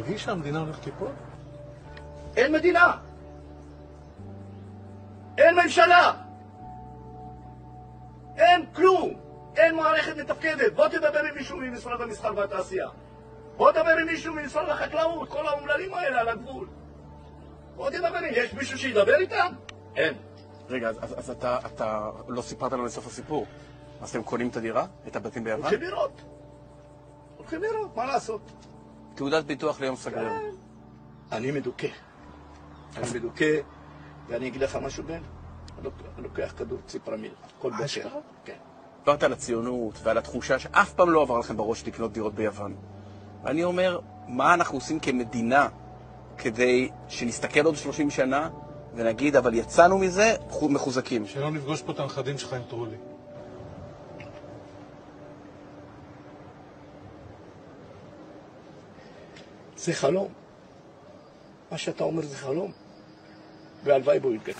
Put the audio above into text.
מרגיש שהמדינה הולכת ליפול? אין מדינה! אין ממשלה! אין כלום! אין מערכת מתפקדת. בוא תדבר עם מישהו ממשרד המסחר והתעשייה. בוא תדבר עם מישהו ממשרד החקלאות, כל האומללים האלה על הגבול. בוא תדבר עם, יש מישהו שידבר איתם? אין. רגע, אז אתה לא סיפרת לנו לסוף הסיפור. אז אתם קונים את הדירה? את הבתים ביוון? הולכים לראות, מה לעשות? תעודת ביטוח ליום סגריר. אני מדוכא. ואני אגיד לך משהו, בן, אני לוקח כדור ציפרמיל, כל בוקר. כן. דיברת על הציונות ועל התחושה שאף פעם לא עבר לכם בראש לקנות דירות ביוון. ואני אומר, מה אנחנו עושים כמדינה כדי שנסתכל עוד 30 שנה ונגיד, אבל יצאנו מזה מחוזקים. שלא נפגוש פה את הנכדים שלך עם טרולי. זה חלום. מה שאתה אומר זה חלום. והלוואי בו יתגדל.